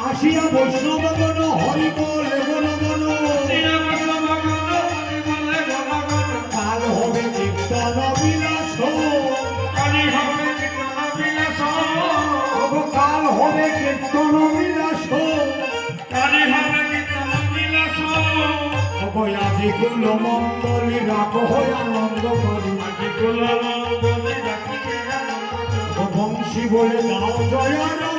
আসিয়া বৈষ্ণবগণ হরি বলে গণ গণ কাল হবে কীর্তন বিলাস কাল হবে কীর্তন বিলাস আজি কুল মঙ্গলী রাখ হয়ে আনন্দ করি বংশী বলে দাও জয়